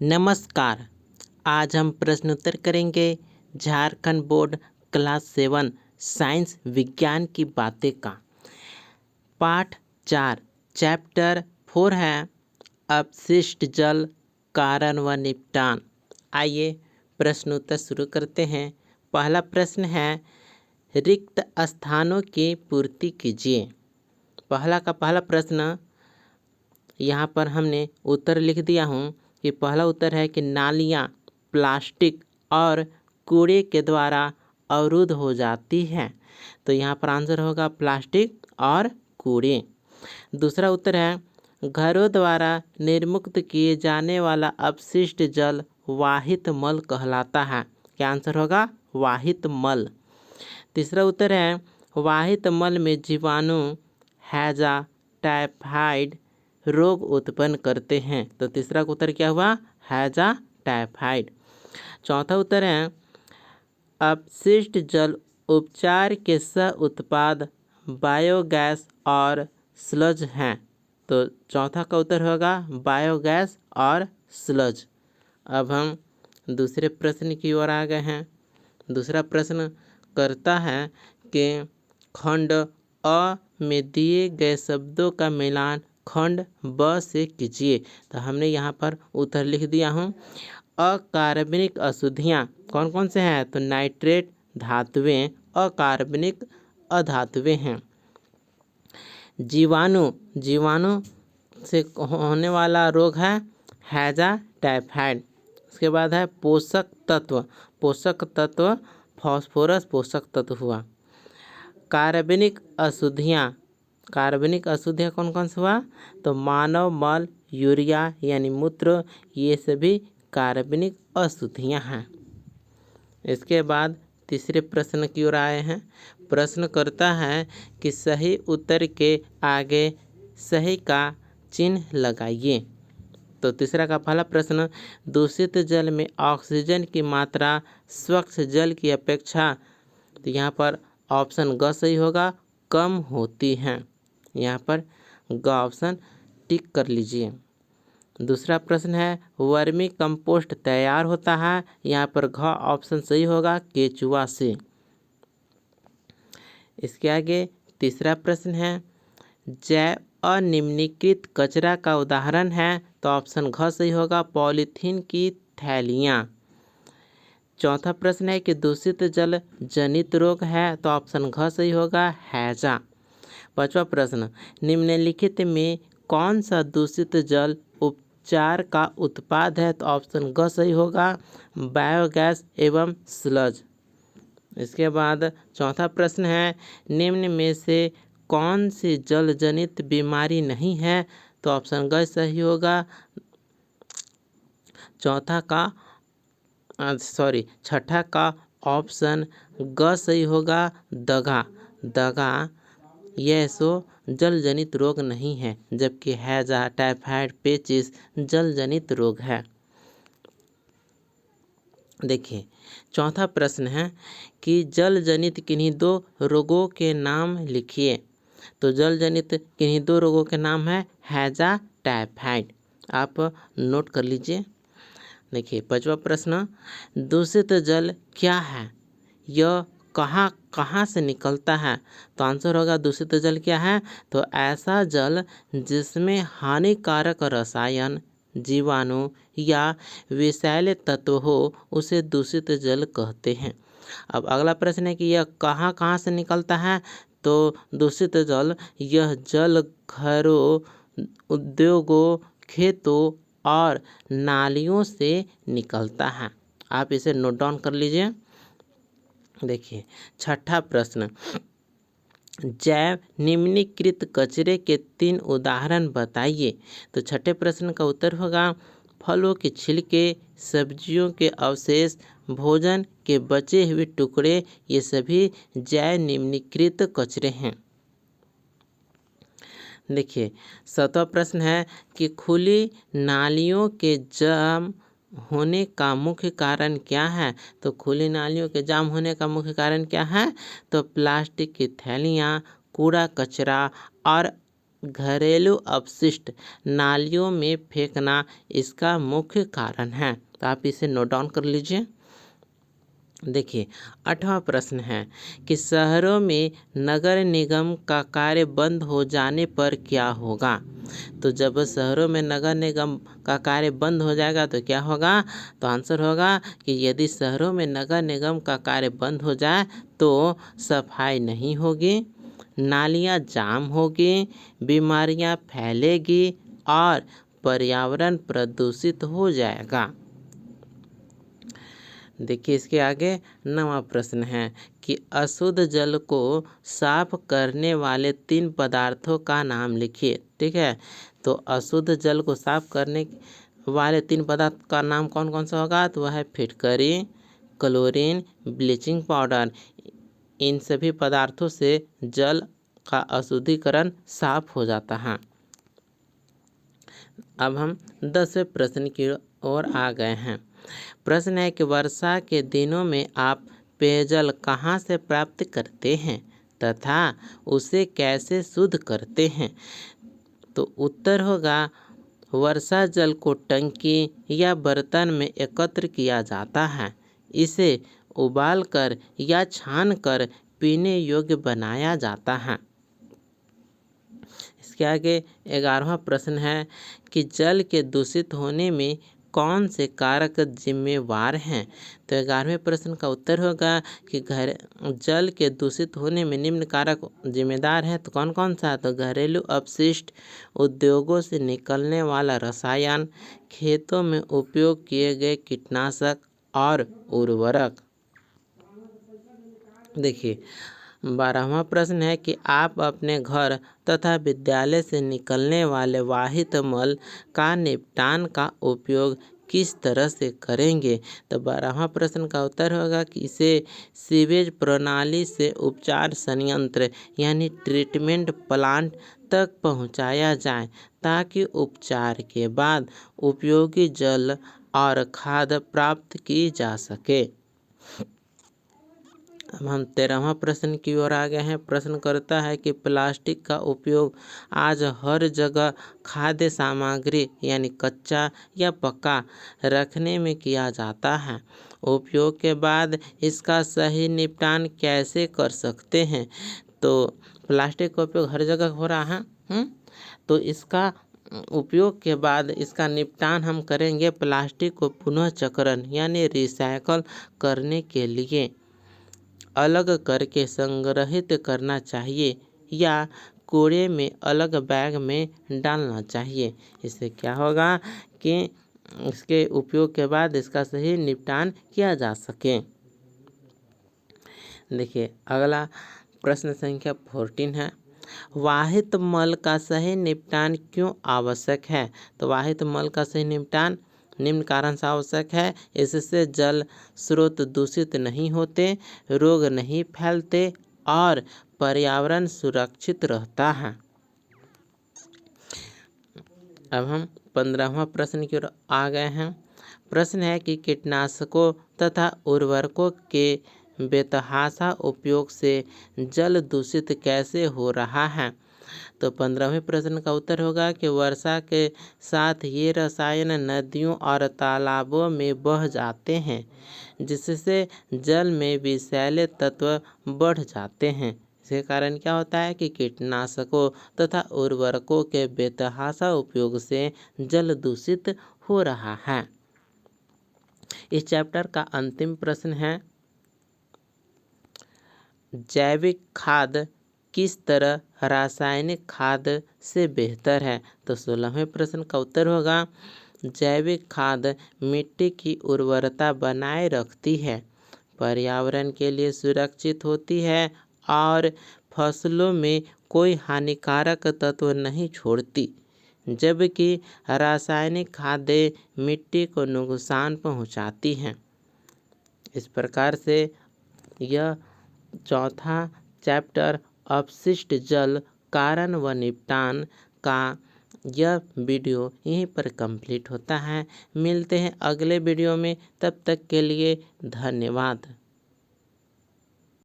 नमस्कार। आज हम प्रश्नोत्तर करेंगे झारखंड बोर्ड क्लास 7 साइंस विज्ञान की बातें का। पाठ 4 चैप्टर 4 है अपशिष्ट जल कारण व निपटान। आइए प्रश्नोत्तर शुरू करते हैं। पहला प्रश्न है रिक्त स्थानों की पूर्ति कीजिए। पहला प्रश्न यहाँ पर हमने उत्तर लिख दिया हूँ कि पहला उत्तर है कि नालियाँ प्लास्टिक और कूड़े के द्वारा अवरुद्ध हो जाती हैं। तो यहाँ पर आंसर होगा प्लास्टिक और कूड़े। दूसरा उत्तर है घरों द्वारा निर्मुक्त किए जाने वाला अपशिष्ट जल वाहित मल कहलाता है। क्या आंसर होगा? वाहित मल। तीसरा उत्तर है वाहित मल में जीवाणु हैजा टाइफाइड रोग उत्पन्न करते हैं। तो तीसरा उत्तर क्या हुआ? हैजा टाइफाइड। चौथा उत्तर है अपशिष्ट जल उपचार के सह उत्पाद बायोगैस और स्लज हैं। तो चौथा का उत्तर होगा बायोगैस और स्लज। अब हम दूसरे प्रश्न की ओर आ गए हैं। दूसरा प्रश्न करता है कि खंड अ में दिए गए शब्दों का मिलान खंड ब से कीजिए। तो हमने यहाँ पर उत्तर लिख दिया हूँ। अकार्बनिक अशुद्धियाँ कौन कौन से हैं? तो नाइट्रेट धातुएं अकार्बनिक अधातुएं हैं। जीवाणु से होने वाला रोग है हैजा टाइफाइड। उसके बाद है पोषक तत्व फास्फोरस पोषक तत्व हुआ। कार्बनिक अशुद्धियाँ कौन कौन से हुआ? तो मानव मल यूरिया यानी मूत्र, ये सभी कार्बनिक अशुद्धियाँ हैं। इसके बाद तीसरे प्रश्न की ओर आए हैं। प्रश्न करता है कि सही उत्तर के आगे सही का चिन्ह लगाइए। तो तीसरा का पहला प्रश्न दूषित जल में ऑक्सीजन की मात्रा स्वच्छ जल की अपेक्षा, तो यहाँ पर ऑप्शन ग सही होगा, कम होती हैं। यहाँ पर ग ऑप्शन टिक कर लीजिए। दूसरा प्रश्न है वर्मी कंपोस्ट तैयार होता है। यहाँ पर घ ऑप्शन सही होगा, केचुआ से। इसके आगे तीसरा प्रश्न है जैव अनिम्नीकृत कचरा का उदाहरण है। तो ऑप्शन घ सही होगा, पॉलीथीन की थैलियाँ। चौथा प्रश्न है कि दूषित जल जनित रोग है। तो ऑप्शन घ सही होगा, हैजा। पांचवा प्रश्न निम्नलिखित में कौन सा दूषित जल उपचार का उत्पाद है? तो ऑप्शन ग सही होगा, बायोगैस एवं स्लज। इसके बाद चौथा प्रश्न है निम्न में से कौन सी जल जनित बीमारी नहीं है? तो ऑप्शन ग सही होगा, छठा का ऑप्शन ग सही होगा, दगा। यह सो जल जनित रोग नहीं है, जबकि हैजा टाइफाइड पेचिस जल जनित रोग है। देखिए चौथा प्रश्न है कि जल जनित किन्हीं दो रोगों के नाम लिखिए। तो जल जनित किन्हीं दो रोगों के नाम है हैजा टाइफाइड। आप नोट कर लीजिए। देखिए पांचवा प्रश्न दूषित जल क्या है? यह कहाँ से निकलता है? तो आंसर होगा दूषित जल क्या है? तो ऐसा जल जिसमें हानिकारक रसायन, जीवाणु या विषैले तत्व हो उसे दूषित जल कहते हैं। अब अगला प्रश्न है कि यह कहाँ से निकलता है? तो दूषित जल यह जल घरों, उद्योगों, खेतों और नालियों से निकलता है। आप इसे नोट डाउन कर लीजिए। देखिए छठा प्रश्न जैव निम्नीकृत कचरे के 3 उदाहरण बताइए। तो छठे प्रश्न का उत्तर होगा फलों के छिलके, सब्जियों के अवशेष, भोजन के बचे हुए टुकड़े, ये सभी जैव निम्नीकृत कचरे हैं। देखिए 7वां प्रश्न है कि खुली नालियों के जाम होने का मुख्य कारण क्या है? तो खुली नालियों के जाम होने का मुख्य कारण क्या है? तो प्लास्टिक की थैलियाँ, कूड़ा कचरा और घरेलू अपशिष्ट नालियों में फेंकना इसका मुख्य कारण है। तो आप इसे नोट डाउन कर लीजिए। देखिए 8वां प्रश्न है कि शहरों में नगर निगम का कार्य बंद हो जाने पर क्या होगा। तो जब शहरों में नगर निगम का कार्य बंद हो जाएगा तो क्या होगा। तो आंसर होगा कि यदि शहरों में नगर निगम का कार्य बंद हो जाए तो सफाई नहीं होगी, नालियाँ जाम होगी, बीमारियाँ फैलेगी और पर्यावरण प्रदूषित हो जाएगा। देखिए इसके आगे 9वां प्रश्न है कि अशुद्ध जल को साफ करने वाले 3 पदार्थों का नाम लिखिए। ठीक है, तो अशुद्ध जल को साफ करने वाले 3 पदार्थ का नाम कौन कौन सा होगा। तो वह है फिटकरी, क्लोरीन, ब्लीचिंग पाउडर। इन सभी पदार्थों से जल का अशुद्धिकरण साफ हो जाता है। अब हम 10वें प्रश्न की ओर आ गए हैं। प्रश्न है कि वर्षा के दिनों में आप पेयजल कहाँ से प्राप्त करते हैं तथा उसे कैसे शुद्ध करते हैं। तो उत्तर होगा वर्षा जल को टंकी या बर्तन में एकत्र किया जाता है। इसे उबालकर या छानकर पीने योग्य बनाया जाता है। इसके आगे 11वां प्रश्न है कि जल के दूषित होने में कौन से कारक जिम्मेवार हैं। तो 11वें प्रश्न का उत्तर होगा कि जल के दूषित होने में निम्न कारक जिम्मेदार हैं। तो कौन कौन सा। तो घरेलू अपशिष्ट, उद्योगों से निकलने वाला रसायन, खेतों में उपयोग किए गए कीटनाशक और उर्वरक। देखिए 12वां प्रश्न है कि आप अपने घर तथा विद्यालय से निकलने वाले वाहित मल का निपटान का उपयोग किस तरह से करेंगे। तो 12वां प्रश्न का उत्तर होगा कि इसे सीवेज प्रणाली से उपचार संयंत्र यानी ट्रीटमेंट प्लांट तक पहुंचाया जाए ताकि उपचार के बाद उपयोगी जल और खाद प्राप्त की जा सके। अब हम 13वां प्रश्न की ओर आ गए हैं। प्रश्न करता है कि प्लास्टिक का उपयोग आज हर जगह खाद्य सामग्री यानी कच्चा या पका रखने में किया जाता है। उपयोग के बाद इसका सही निपटान कैसे कर सकते हैं। तो प्लास्टिक का उपयोग हर जगह हो रहा है। तो इसका उपयोग के बाद इसका निपटान हम करेंगे प्लास्टिक को पुनः चक्रण यानी रिसाइकल करने के लिए अलग करके संग्रहित करना चाहिए या कूड़े में अलग बैग में डालना चाहिए। इससे क्या होगा कि इसके उपयोग के बाद इसका सही निपटान किया जा सके। देखिए अगला प्रश्न संख्या 14 है। वाहित मल का सही निपटान क्यों आवश्यक है। तो वाहित मल का सही निपटान निम्न कारण से आवश्यक है। इससे जल स्रोत दूषित नहीं होते, रोग नहीं फैलते और पर्यावरण सुरक्षित रहता है। अब हम 15वां प्रश्न की ओर आ गए हैं। प्रश्न है कि कीटनाशकों तथा उर्वरकों के बेतहाशा उपयोग से जल दूषित कैसे हो रहा है। तो 15वें प्रश्न का उत्तर होगा कि वर्षा के साथ ये रसायन नदियों और तालाबों में बह जाते हैं जिससे जल में विषैले तत्व बढ़ जाते हैं। इसके कारण क्या होता है कि कीटनाशकों तथा उर्वरकों के बेतहाशा उपयोग से जल दूषित हो रहा है। इस चैप्टर का अंतिम प्रश्न है जैविक खाद किस तरह रासायनिक खाद से बेहतर है। तो 16वें प्रश्न का उत्तर होगा जैविक खाद मिट्टी की उर्वरता बनाए रखती है, पर्यावरण के लिए सुरक्षित होती है और फसलों में कोई हानिकारक तत्व नहीं छोड़ती, जबकि रासायनिक खादें मिट्टी को नुकसान पहुंचाती हैं। इस प्रकार से यह चौथा चैप्टर अपशिष्ट जल कारण व निपटान का यह वीडियो यहीं पर कंप्लीट होता है। मिलते हैं अगले वीडियो में, तब तक के लिए धन्यवाद।